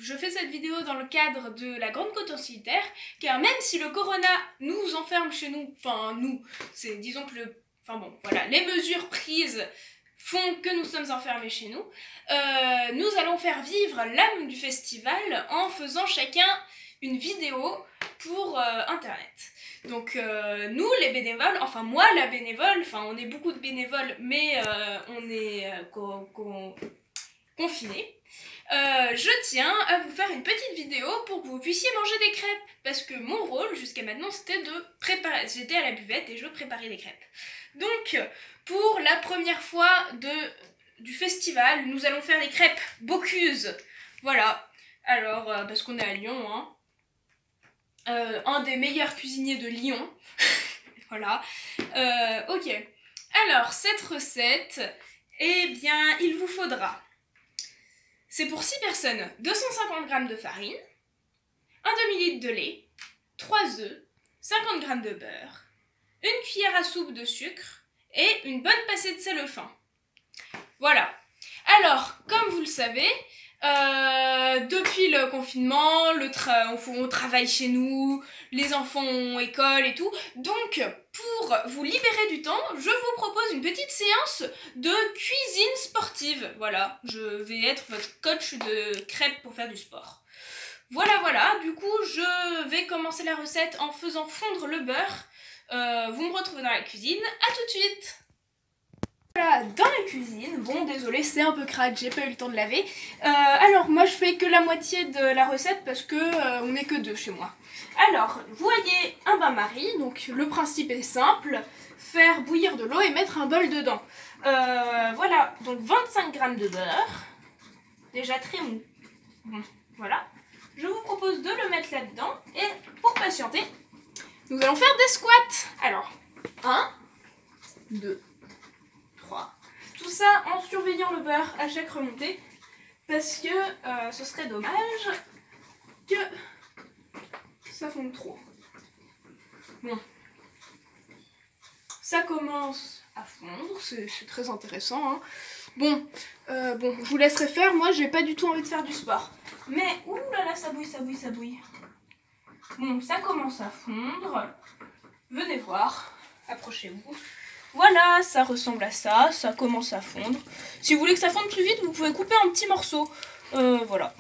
je fais cette vidéo dans le cadre de la Grande Côte Sanitaire, car même si le corona nous enferme chez nous, disons que les mesures prises font que nous sommes enfermés chez nous, nous allons faire vivre l'âme du festival en faisant chacun une vidéo pour internet. Donc nous les bénévoles, enfin moi la bénévole, on est beaucoup de bénévoles mais on est confinés. Je tiens à vous faire une petite vidéo pour que vous puissiez manger des crêpes, parce que mon rôle jusqu'à maintenant c'était de préparer, j'étais à la buvette et je préparais des crêpes. Donc pour la première fois du festival, nous allons faire des crêpes Bocuse. Voilà, alors parce qu'on est à Lyon, hein. Un des meilleurs cuisiniers de Lyon. Voilà. Ok. Alors, cette recette, eh bien, il vous faudra, c'est pour 6 personnes, 250 g de farine, un demi-litre de lait, 3 œufs, 50 g de beurre, une cuillère à soupe de sucre et une bonne pincée de sel fin. Voilà. Alors, comme vous le savez, depuis le confinement, on travaille chez nous, les enfants ont école et tout. Donc, pour vous libérer du temps, je vous propose une petite séance de cuisine sportive. Voilà, je vais être votre coach de crêpes pour faire du sport. Voilà, du coup, je vais commencer la recette en faisant fondre le beurre. Vous me retrouvez dans la cuisine, à tout de suite. Voilà, dans la cuisine, bon désolé c'est un peu crade, j'ai pas eu le temps de laver. Alors moi je fais que la moitié de la recette parce que on n'est que 2 chez moi. Alors, vous voyez un bain-marie, donc le principe est simple, faire bouillir de l'eau et mettre un bol dedans. Voilà, donc 25 g de beurre, déjà très mou. Bon, voilà. Je vous propose de le mettre là-dedans et pour patienter, nous allons faire des squats. Alors, 1, 2, 3. Tout ça en surveillant le beurre à chaque remontée parce que ce serait dommage que ça fonde trop. Bon, ça commence à fondre, c'est très intéressant, hein. Bon, je vous laisserai faire, moi j'ai pas du tout envie de faire du sport. Mais, ouh là là, ça bouille. Bon, ça commence à fondre. Venez voir, approchez-vous. Voilà, ça ressemble à ça, ça commence à fondre. Si vous voulez que ça fonde plus vite, vous pouvez couper en petits morceaux. Voilà.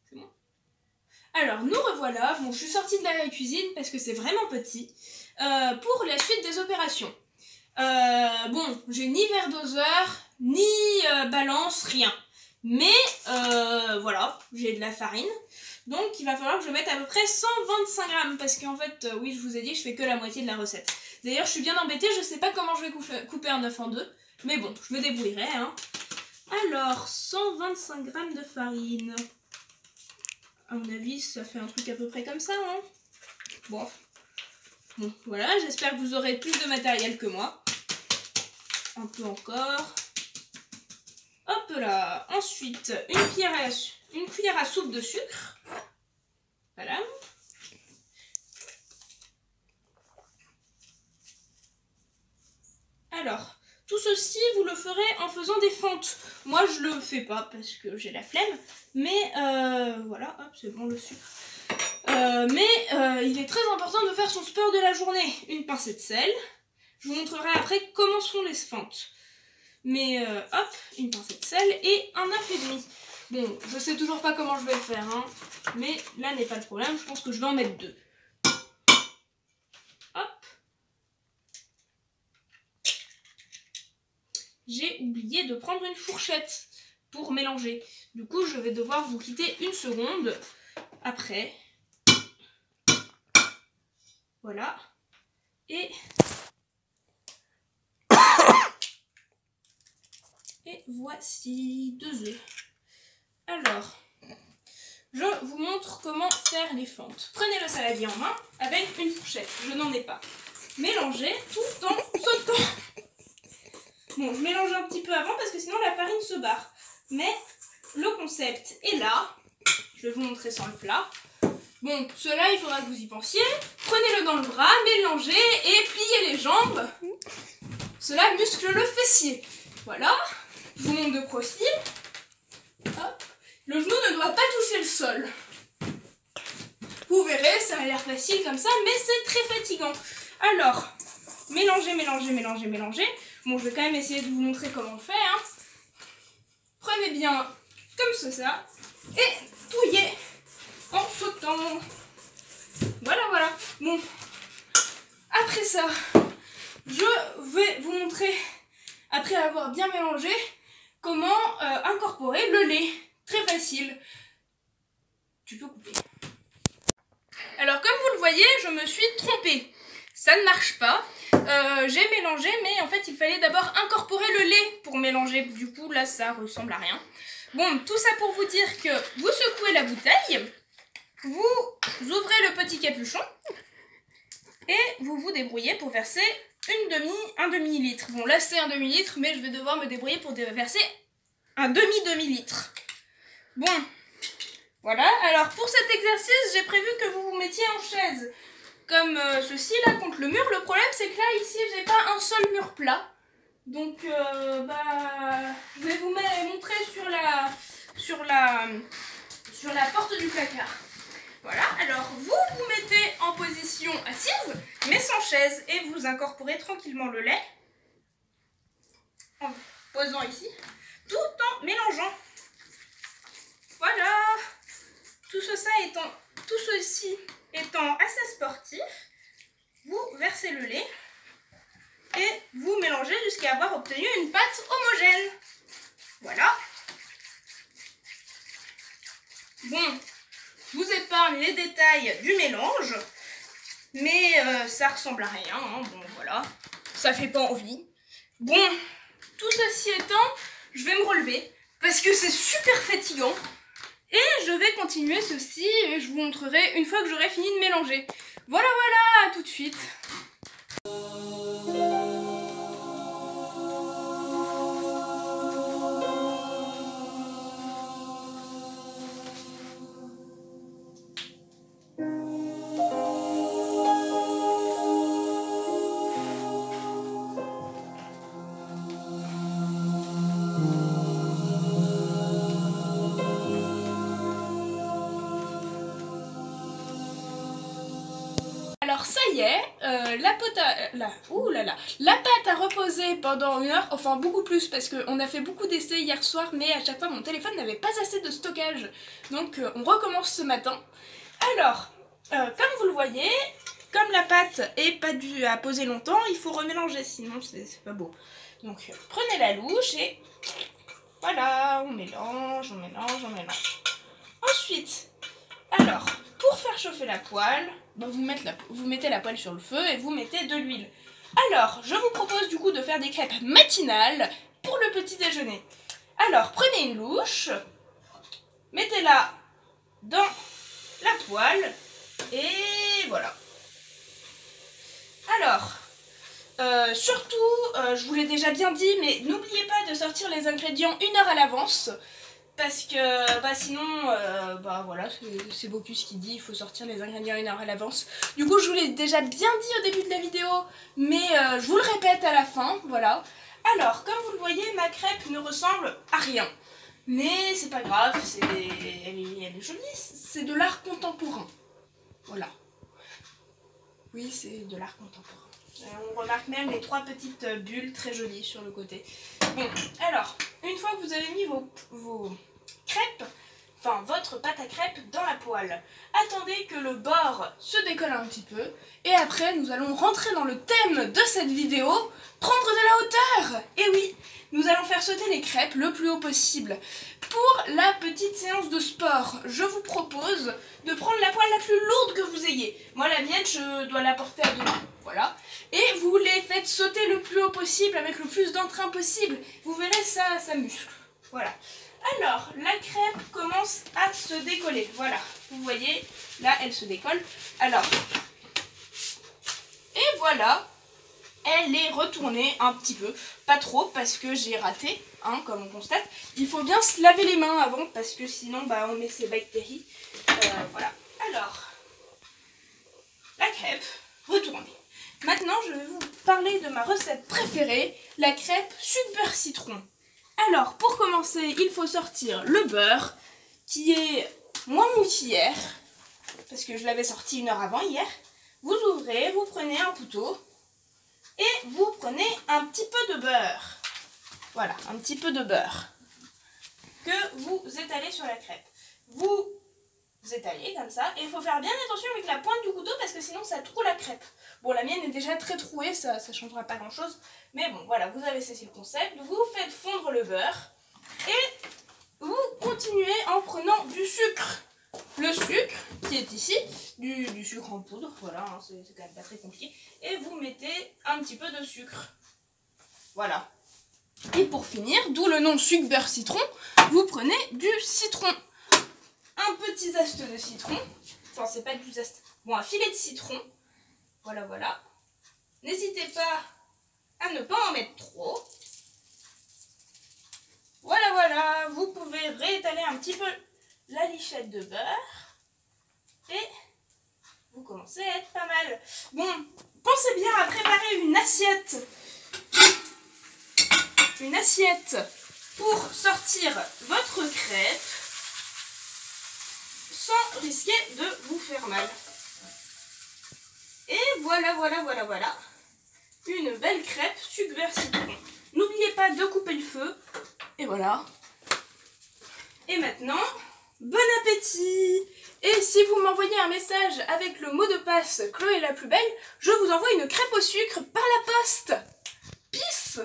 C'est bon. Alors, nous revoilà. Bon, je suis sortie de la cuisine parce que c'est vraiment petit. Pour la suite des opérations. Bon, j'ai ni verre doseur, ni balance, rien. Mais, voilà, j'ai de la farine. Donc il va falloir que je mette à peu près 125 g parce qu'en fait, oui, je vous ai dit, je fais que la moitié de la recette. D'ailleurs, je suis bien embêtée, je sais pas comment je vais couper un œuf en deux. Mais bon, je me débrouillerai, hein. Alors, 125 g de farine. À mon avis, ça fait un truc à peu près comme ça, hein. Bon, voilà, j'espère que vous aurez plus de matériel que moi. Un peu encore. Hop là. Ensuite, une cuillère à soupe de sucre. Voilà. Alors, tout ceci, vous le ferez en faisant des fentes. Moi, je le fais pas parce que j'ai la flemme. Mais, voilà, hop, c'est bon le sucre. Il est très important de faire son sport de la journée. Une pincée de sel. Je vous montrerai après comment se font les fentes. Mais, hop, une pincée de sel et un œuf et demi. Bon, je sais toujours pas comment je vais le faire, hein, mais là n'est pas le problème, je pense que je vais en mettre 2. Hop. J'ai oublié de prendre une fourchette pour mélanger. Du coup, je vais devoir vous quitter une seconde après. Voilà. Et voici 2 œufs. Alors, je vous montre comment faire les fentes. Prenez le saladier en main avec une fourchette. Je n'en ai pas. Mélangez tout en sautant. Bon, je mélange un petit peu avant parce que sinon la farine se barre. Mais le concept est là. Je vais vous montrer sans le plat. Bon, cela, il faudra que vous y pensiez. Prenez-le dans le bras, mélangez et pliez les jambes. Cela muscle le fessier. Voilà. Je vous montre de profil. Hop. Le genou ne doit pas toucher le sol. Vous verrez, ça a l'air facile comme ça, mais c'est très fatigant. Alors, mélangez, mélangez, mélangez, mélangez. Bon, je vais quand même essayer de vous montrer comment on fait. Hein. Prenez bien comme ça et touillez en sautant. Voilà, voilà. Bon, après ça, je vais vous montrer, après avoir bien mélangé, comment incorporer le lait. Très facile. Tu peux couper. Alors, comme vous le voyez, je me suis trompée. Ça ne marche pas. J'ai mélangé, mais en fait, il fallait d'abord incorporer le lait pour mélanger. Du coup, là, ça ressemble à rien. Bon, tout ça pour vous dire que vous secouez la bouteille, vous ouvrez le petit capuchon et vous vous débrouillez pour verser un demi-litre. Bon, là, c'est un demi-litre, mais je vais devoir me débrouiller pour verser un demi-demi-litre. Bon, voilà. Alors, pour cet exercice, j'ai prévu que vous vous mettiez en chaise comme ceci, là, contre le mur. Le problème, c'est que là, ici, j'ai pas un seul mur plat. Donc, je vais vous montrer sur la porte du placard. Voilà, alors vous vous mettez en position assise, mais sans chaise, et vous incorporez tranquillement le lait, en posant ici, tout en mélangeant. Voilà, tout ceci étant assez sportif, vous versez le lait, et vous mélangez jusqu'à avoir obtenu une pâte homogène. Voilà. Bon, je vous épargne les détails du mélange, mais ça ressemble à rien, hein. Bon voilà, ça fait pas envie. Bon, tout ceci étant, je vais me relever, parce que c'est super fatigant, et je vais continuer ceci, et je vous montrerai une fois que j'aurai fini de mélanger. Voilà, voilà, à tout de suite. Alors ça y est, la pâte a reposé pendant 1 heure, enfin beaucoup plus parce qu'on a fait beaucoup d'essais hier soir, mais à chaque fois mon téléphone n'avait pas assez de stockage, donc on recommence ce matin. Alors, comme vous le voyez, comme la pâte est pas due à poser longtemps, il faut remélanger, sinon c'est pas beau. Donc prenez la louche et voilà, on mélange, on mélange, on mélange. Ensuite, alors, pour faire chauffer la poêle, vous mettez la poêle sur le feu et vous mettez de l'huile. Alors, je vous propose du coup de faire des crêpes matinales pour le petit déjeuner. Alors, prenez une louche, mettez-la dans la poêle et voilà. Alors, surtout, je vous l'ai déjà bien dit, mais n'oubliez pas de sortir les ingrédients 1 heure à l'avance. Parce que sinon, voilà, c'est Bocuse qui dit il faut sortir les ingrédients 1 heure à l'avance. Du coup, je vous l'ai déjà bien dit au début de la vidéo, mais je vous le répète à la fin, voilà. Alors, comme vous le voyez, ma crêpe ne ressemble à rien. Mais c'est pas grave, elle est jolie, c'est de l'art contemporain. Voilà. Oui, c'est de l'art contemporain. On remarque même les 3 petites bulles très jolies sur le côté. Bon, alors, une fois que vous avez mis vos crêpes, enfin votre pâte à crêpes dans la poêle, attendez que le bord se décolle un petit peu, et après nous allons rentrer dans le thème de cette vidéo, prendre de la hauteur. Et oui, nous allons faire sauter les crêpes le plus haut possible. Pour la petite séance de sport, je vous propose de prendre la poêle la plus lourde que vous ayez. Moi la mienne, je dois la porter à 2 mains, voilà. Et vous les faites sauter le plus haut possible, avec le plus d'entrain possible. Vous verrez, ça muscle. Voilà. Alors, la crêpe commence à se décoller. Voilà, vous voyez, là elle se décolle. Alors, et voilà, elle est retournée un petit peu. Pas trop, parce que j'ai raté, hein, comme on constate. Il faut bien se laver les mains avant, parce que sinon, on met ces bactéries. Voilà. Alors, la crêpe retournée. Maintenant, je vais vous parler de ma recette préférée, la crêpe sucre beurre citron. Alors, pour commencer, il faut sortir le beurre, qui est moins mou qu'hier, parce que je l'avais sorti 1 heure avant hier. Vous ouvrez, vous prenez un couteau, et vous prenez un petit peu de beurre. Voilà, un petit peu de beurre que vous étalez sur la crêpe. Vous étalez comme ça, et il faut faire bien attention avec la pointe du couteau parce que sinon ça troue la crêpe. Bon, la mienne est déjà très trouée, ça changera pas grand chose, mais bon, voilà, vous avez saisi le concept. Vous faites fondre le beurre et vous continuez en prenant du sucre. Le sucre qui est ici, du sucre en poudre, voilà, hein, c'est quand même pas très compliqué, et vous mettez un petit peu de sucre. Voilà. Et pour finir, d'où le nom sucre, beurre, citron, vous prenez du citron. Un petit zeste de citron. Enfin, c'est pas du zeste. Bon, un filet de citron. Voilà, voilà. N'hésitez pas à ne pas en mettre trop. Voilà, voilà. Vous pouvez réétaler un petit peu la lichette de beurre. Et vous commencez à être pas mal. Bon, pensez bien à préparer une assiette. Une assiette pour sortir votre crêpe sans risquer de vous faire mal. Et voilà, voilà, voilà, voilà. Une belle crêpe sucre, beurre, citron. N'oubliez pas de couper le feu. Et voilà. Et maintenant, bon appétit! Et si vous m'envoyez un message avec le mot de passe Chloé la plus belle, je vous envoie une crêpe au sucre par la poste. Peace!